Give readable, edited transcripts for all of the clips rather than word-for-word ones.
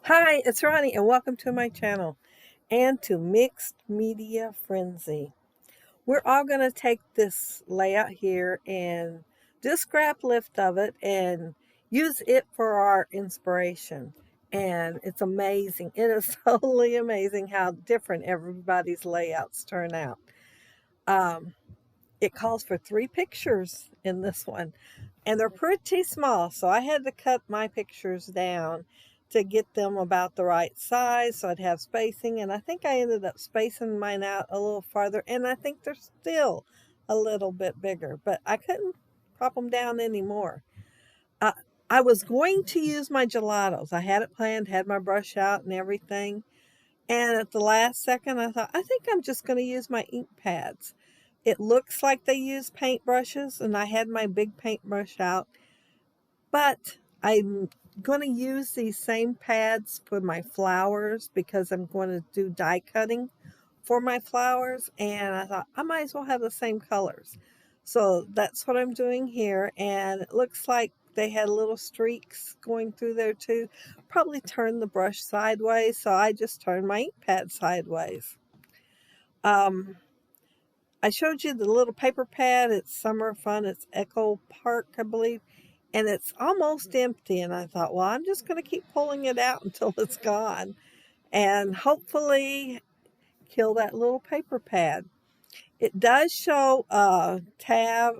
Hi, it's Ronnie, and welcome to my channel and to Mixed Media Frenzy. We're all going to take this layout here and do a scrap lift of it and use it for our inspiration. And it's amazing. It is totally amazing how different everybody's layouts turn out. Um, it calls for 3 pictures in this one, and they're pretty small, so I had to cut my pictures down to get them about the right size so I'd have spacing, and I think I ended up spacing mine out a little farther, and I think they're still a little bit bigger, but I couldn't prop them down anymore. uh, I was going to use my gelatos. I had it planned, had my brush out and everything, and at the last second I thought, I think I'm just going to use my ink pads. It looks like they use paintbrushes, and I had my big paintbrush out, but I'm going to use these same pads for my flowers because I'm going to do die cutting for my flowers, and I thought I might as well have the same colors. So that's what I'm doing here, and it looks like they had little streaks going through there too. Probably turned the brush sideways, so I just turned my ink pad sideways. Um, I showed you the little paper pad. It's Summer Fun. It's Echo Park, I believe. And it's almost empty. And I thought, well, I'm just going to keep pulling it out until it's gone. And hopefully kill that little paper pad. It does show a tag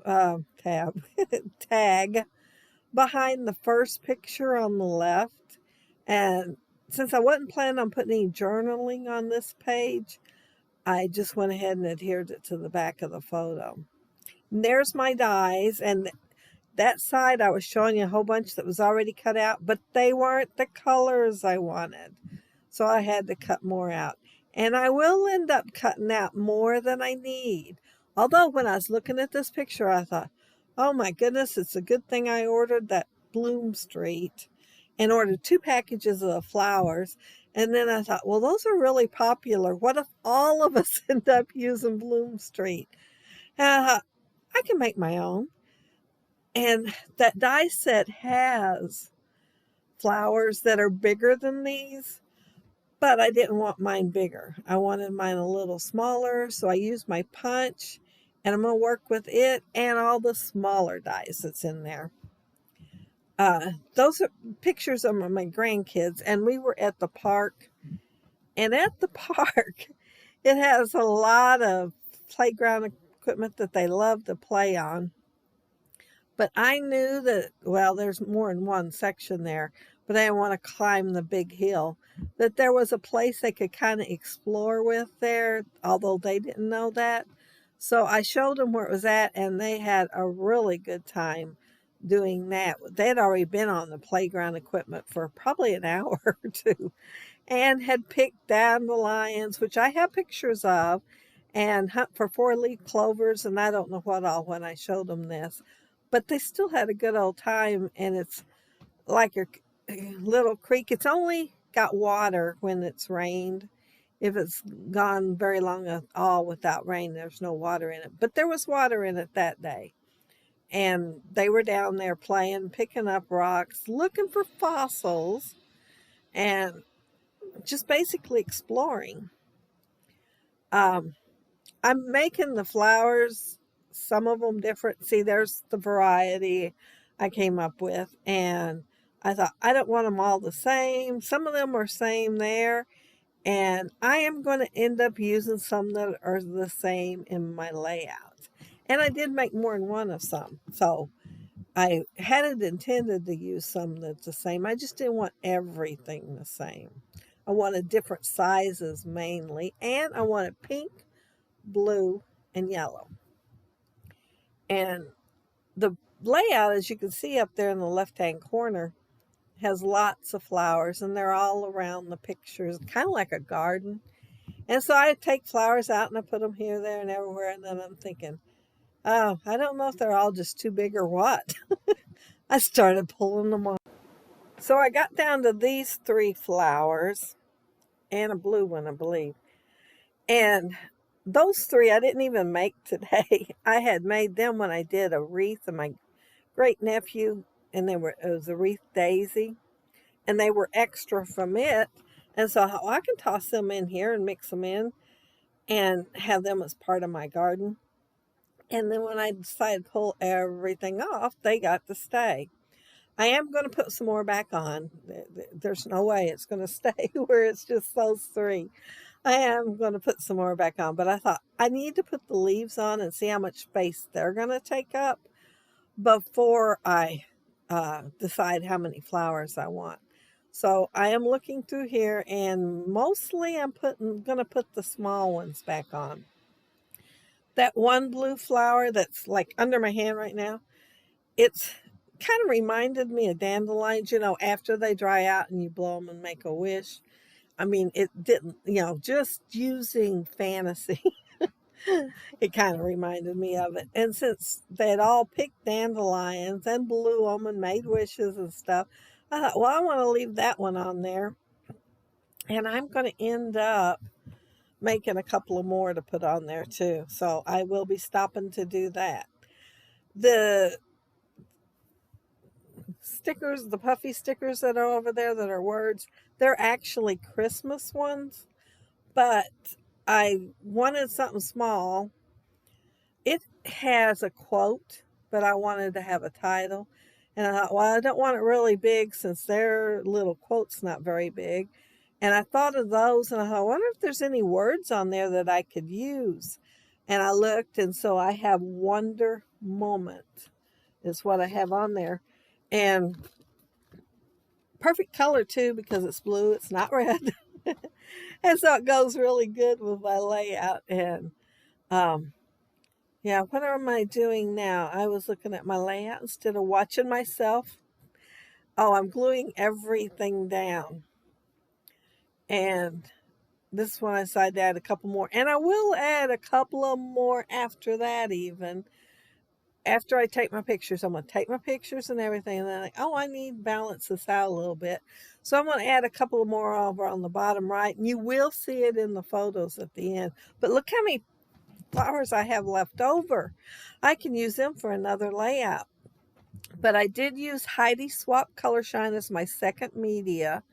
behind the first picture on the left. And since I wasn't planning on putting any journaling on this page, I just went ahead and adhered it to the back of the photo. And there's my dies, and that side I was showing you a whole bunch that was already cut out, but they weren't the colors I wanted. So I had to cut more out. And I will end up cutting out more than I need. Although when I was looking at this picture, I thought, oh my goodness, it's a good thing I ordered that Bloom Street and ordered 2 packages of the flowers. And then I thought, well, those are really popular. What if all of us end up using Bloom Street? And I thought, I can make my own. And that die set has flowers that are bigger than these, but I didn't want mine bigger. I wanted mine a little smaller, so I used my punch, and I'm going to work with it and all the smaller dies that's in there. Those are pictures of my grandkids, and we were at the park. And at the park, it has a lot of playground equipment that they love to play on. But I knew that, well, there's more than one section there, but I didn't want to climb the big hill, that there was a place they could kind of explore with there, although they didn't know that. So I showed them where it was at, and they had a really good time doing that. They had already been on the playground equipment for probably an hour or two and had picked dandelions, which I have pictures of, and hunt for 4-leaf clovers, and I don't know what all when I showed them this. But they still had a good old time, and it's like a little creek. It's only got water when it's rained. If it's gone very long at all without rain, there's no water in it. But there was water in it that day. And they were down there playing, picking up rocks, looking for fossils, and just basically exploring. Um, I'm making the flowers, some of them different. See, there's the variety I came up with, and I thought I don't want them all the same. Some of them are same there, and I am going to end up using some that are the same in my layout. And I did make more than one of some, so I had it intended to use some that's the same. I just didn't want everything the same. I wanted different sizes mainly, and I wanted pink, blue, and yellow. And the layout, as you can see up there in the left-hand corner, has lots of flowers, and they're all around the pictures, kind of like a garden. And so I take flowers out and I put them here, there, and everywhere, and then I'm thinking, oh, I don't know if they're all just too big or what. I started pulling them off. So I got down to these 3 flowers and a blue one, I believe. And those 3 I didn't even make today. I had made them when I did a wreath of my great nephew, and it was a wreath daisy. and they were extra from it. And so I thought, well, I can toss them in here and mix them in and have them as part of my garden. And then when I decided to pull everything off, they got to stay. I am going to put some more back on. There's no way it's going to stay where it's just those three. I am going to put some more back on, but I thought I need to put the leaves on and see how much space they're going to take up before I decide how many flowers I want. So I am looking through here, and mostly I'm going to put the small ones back on. That one blue flower that's like under my hand right now, it's kind of reminded me of dandelions, after they dry out and you blow them and make a wish. I mean, it didn't, just using fantasy. It kind of reminded me of it. And since they'd all picked dandelions and blew them and made wishes and stuff, I thought, well, I want to leave that one on there. And I'm going to end up making a couple of more to put on there too. So I will be stopping to do that. The stickers, the puffy stickers that are over there that are words, they're actually Christmas ones, but I wanted something small. It has a quote, but I wanted to have a title. And I thought, well, I don't want it really big since their little quote's not very big. And I thought of those, and I thought, I wonder if there's any words on there that I could use. And I looked, and so I have Wonder Moment is what I have on there. And perfect color too, because it's blue, it's not red. And so it goes really good with my layout. And yeah, what am I doing now? I was looking at my layout instead of watching myself. Oh, I'm gluing everything down. And this one I decided to add a couple more. And I will add a couple of more after that even. After I take my pictures, I'm going to take my pictures and everything. And then I need to balance this out a little bit. So I'm going to add a couple more over on the bottom right. And you will see it in the photos at the end. But look how many flowers I have left over. I can use them for another layout. But I did use Heidi Swap Color Shine as my second media.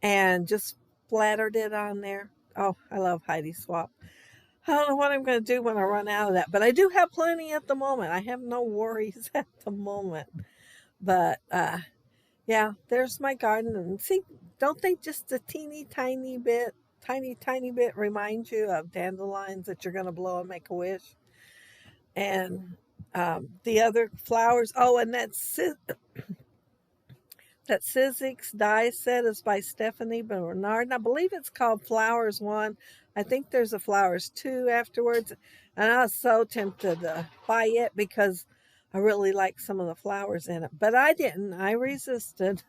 And just splattered it on there. Oh, I love Heidi Swap. I don't know what I'm going to do when I run out of that, but I do have plenty at the moment. I have no worries at the moment. But yeah, there's my garden. And see, don't they just a tiny tiny bit remind you of dandelions that you're going to blow and make a wish? And the other flowers. Oh, and that Sizzix die set is by Stephanie Bernard. And I believe it's called Flowers 1. I think there's a Flowers 2 afterwards. And I was so tempted to buy it because I really like some of the flowers in it. But I didn't. I resisted.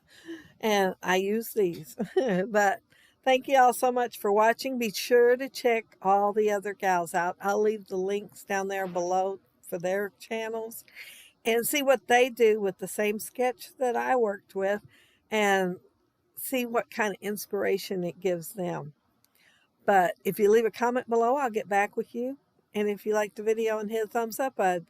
And I used these. But thank you all so much for watching. Be sure to check all the other gals out. I'll leave the links down there below for their channels. And see what they do with the same sketch that I worked with and see what kind of inspiration it gives them. But if you leave a comment below, I'll get back with you. And if you like the video and hit a thumbs up, I'd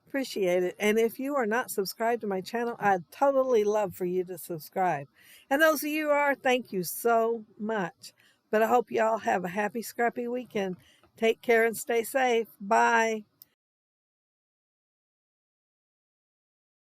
appreciate it. And if you are not subscribed to my channel, I'd totally love for you to subscribe. And those of you who are, thank you so much. But I hope you all have a happy, scrappy weekend. Take care and stay safe. Bye.